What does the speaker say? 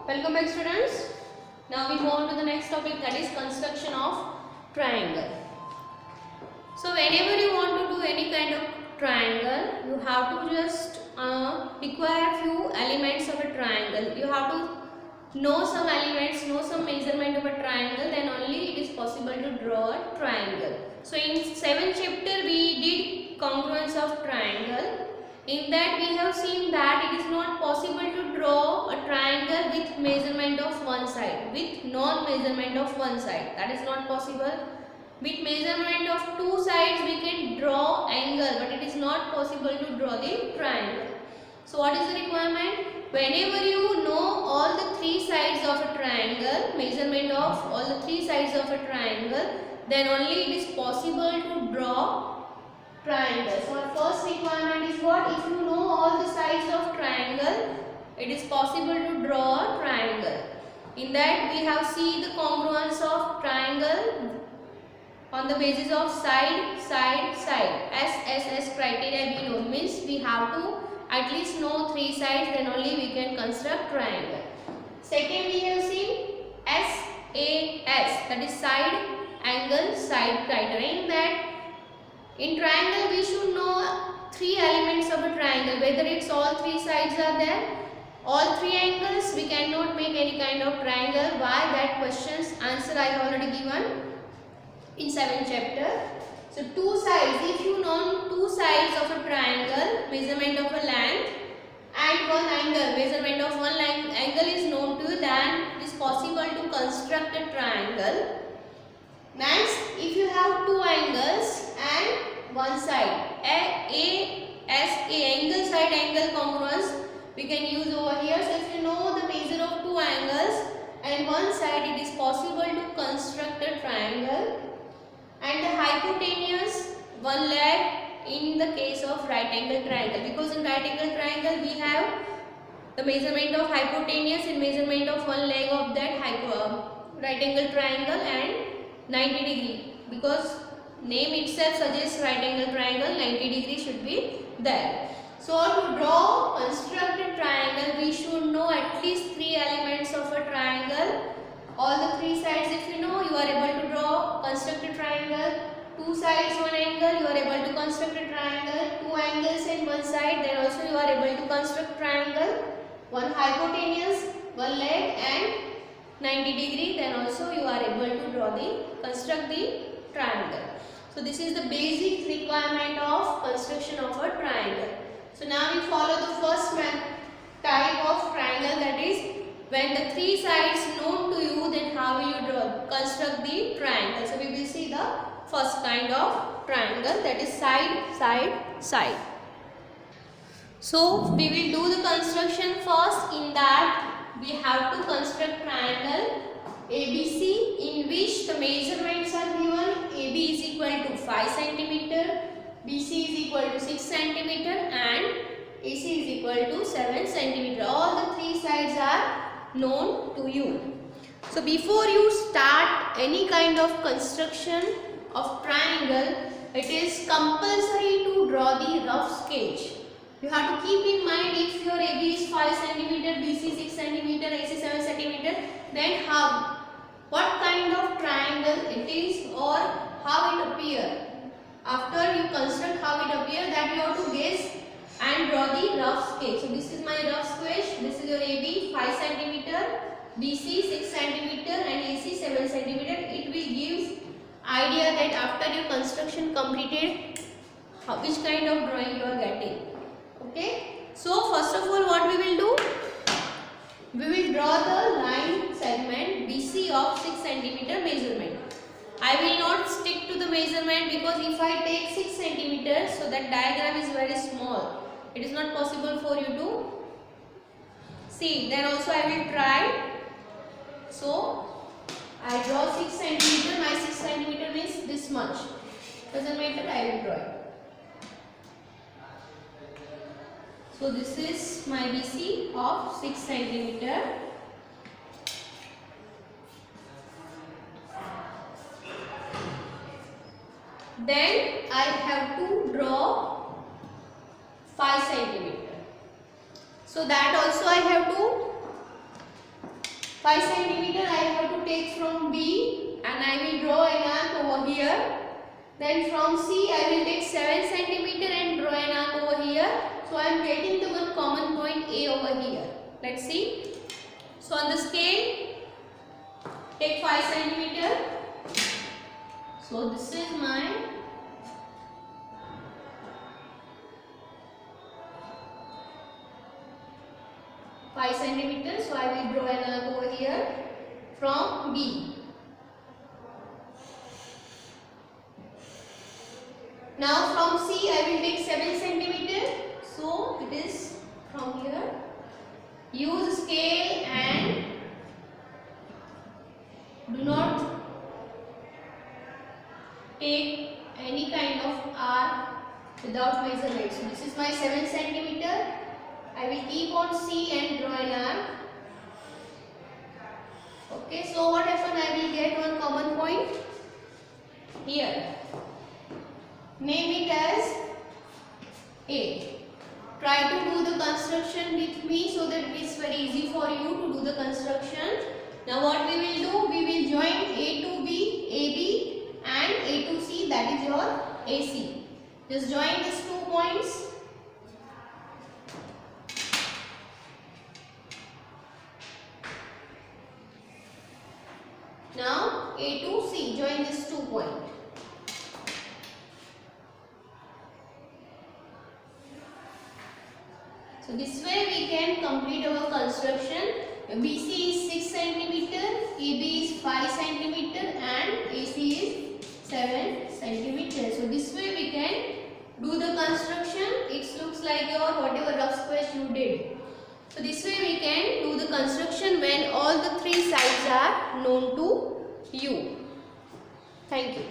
Welcome back students. Now we move on to the next topic, that is construction of triangle. So whenever you want to do any kind of triangle, you have to just require few elements of a triangle. You have to know some elements, know some measurement of a triangle, then only it is possible to draw a triangle. So in 7th chapter we did congruence of triangle. In that we have seen that it is not possible to draw a triangle with measurement of one side, with non-measurement of one side. That is not possible. With measurement of two sides we can draw angle, but it is not possible to draw the triangle. So what is the requirement? Whenever you know all the three sides of a triangle, measurement of all the three sides of a triangle, then only it is possible to draw triangle. So our first requirement is what? If you know all the sides of triangle, it is possible to draw a triangle. In that we have seen the congruence of triangle on the basis of side, side, side. SSS criteria we know, means we have to at least know three sides, then only we can construct triangle. Second we have seen SAS, that is side, angle, side criteria. In that in triangle we should know three elements of a triangle, whether it's all three sides are there, all three angles, we cannot make any kind of triangle. Why? That question's answer I have already given in 7th chapter. So two sides, if you know two sides of a triangle, measurement of a length, and one angle, measurement of one angle is known to you, then it is possible to construct a triangle. Next, if you have two angles and one side, angle side angle congruence we can use over here. So if you know the measure of two angles and one side, it is possible to construct a triangle. And the hypotenuse, one leg in the case of right angle triangle, because in right angle triangle we have the measurement of hypotenuse and measurement of one leg of that right angle triangle and 90 degree, because name itself suggests right angle triangle, 90 degree should be there. So to draw, construct a triangle, we should know at least three elements of a triangle. All the three sides if you know, you are able to draw, construct a triangle. Two sides, one angle, you are able to construct a triangle. Two angles and one side, then also you are able to construct triangle. One hypotenuse, one leg and 90 degree, then also you are able to construct the triangle. So this is the basic requirement of construction of a triangle. So now we follow the first type of triangle, that is when the three sides known to you, then how will you construct the triangle. So we will see the first kind of triangle, that is side, side, side. So we will do the construction first. In that we have to construct triangle ABC, in which the measurements are given. AB is equal to 5 cm, BC is equal to 6 cm and AC is equal to 7 cm. All the three sides are known to you. So before you start any kind of construction of triangle, it is compulsory to draw the rough sketch. You have to keep in mind, if your AB is 5 cm, BC 6 cm, AC 7 cm, then what kind of triangle it is or how it appears. After you construct how it appears, that you have to guess and draw the rough sketch. So this is my rough sketch. This is your AB 5 cm, BC 6 cm and AC 7 cm. It will give idea that after your construction completed, which kind of drawing you are getting. Okay. So first of all, what we will do? We will draw the line segment BC of 6 cm measurement. I will not stick to the measurement, because if I take 6 cm, so that diagram is very small. It is not possible for you to see. Then also I will try. So I draw 6 cm. My 6 cm means this much. Doesn't matter, I will draw it. So this is my BC of 6 cm. Then I have to draw 5 cm. So that also I have to 5 centimeter I have to take from B and I will draw an arc over here. Then from C I will take 7 centimeter and draw an arc over here. So I am getting the one common point A over here. Let's see. So on the scale, take 5 centimeter. So this is my 5 centimeter. So I will draw an arc over here from B. Now from C I will take 7 centimeter. So it is from here. Use scale and do not take any kind of arc without measurement. So this is my 7 centimeter. I will keep on C and draw an arc. Okay, so what happen? I will get one common point here. Name it as A. Try to do the construction with me so that it is very easy for you to do the construction. Now what we will do? We will join A to B, AB and A to C, that is your AC. Just join these 2 points. Now A to C, join these 2 points. So this way we can complete our construction. BC is 6 centimeter, AB is 5 centimeter and AC is 7 centimeter. So this way we can do the construction. It looks like your whatever rough sketch you did. So this way we can do the construction when all the 3 sides are known to you. Thank you.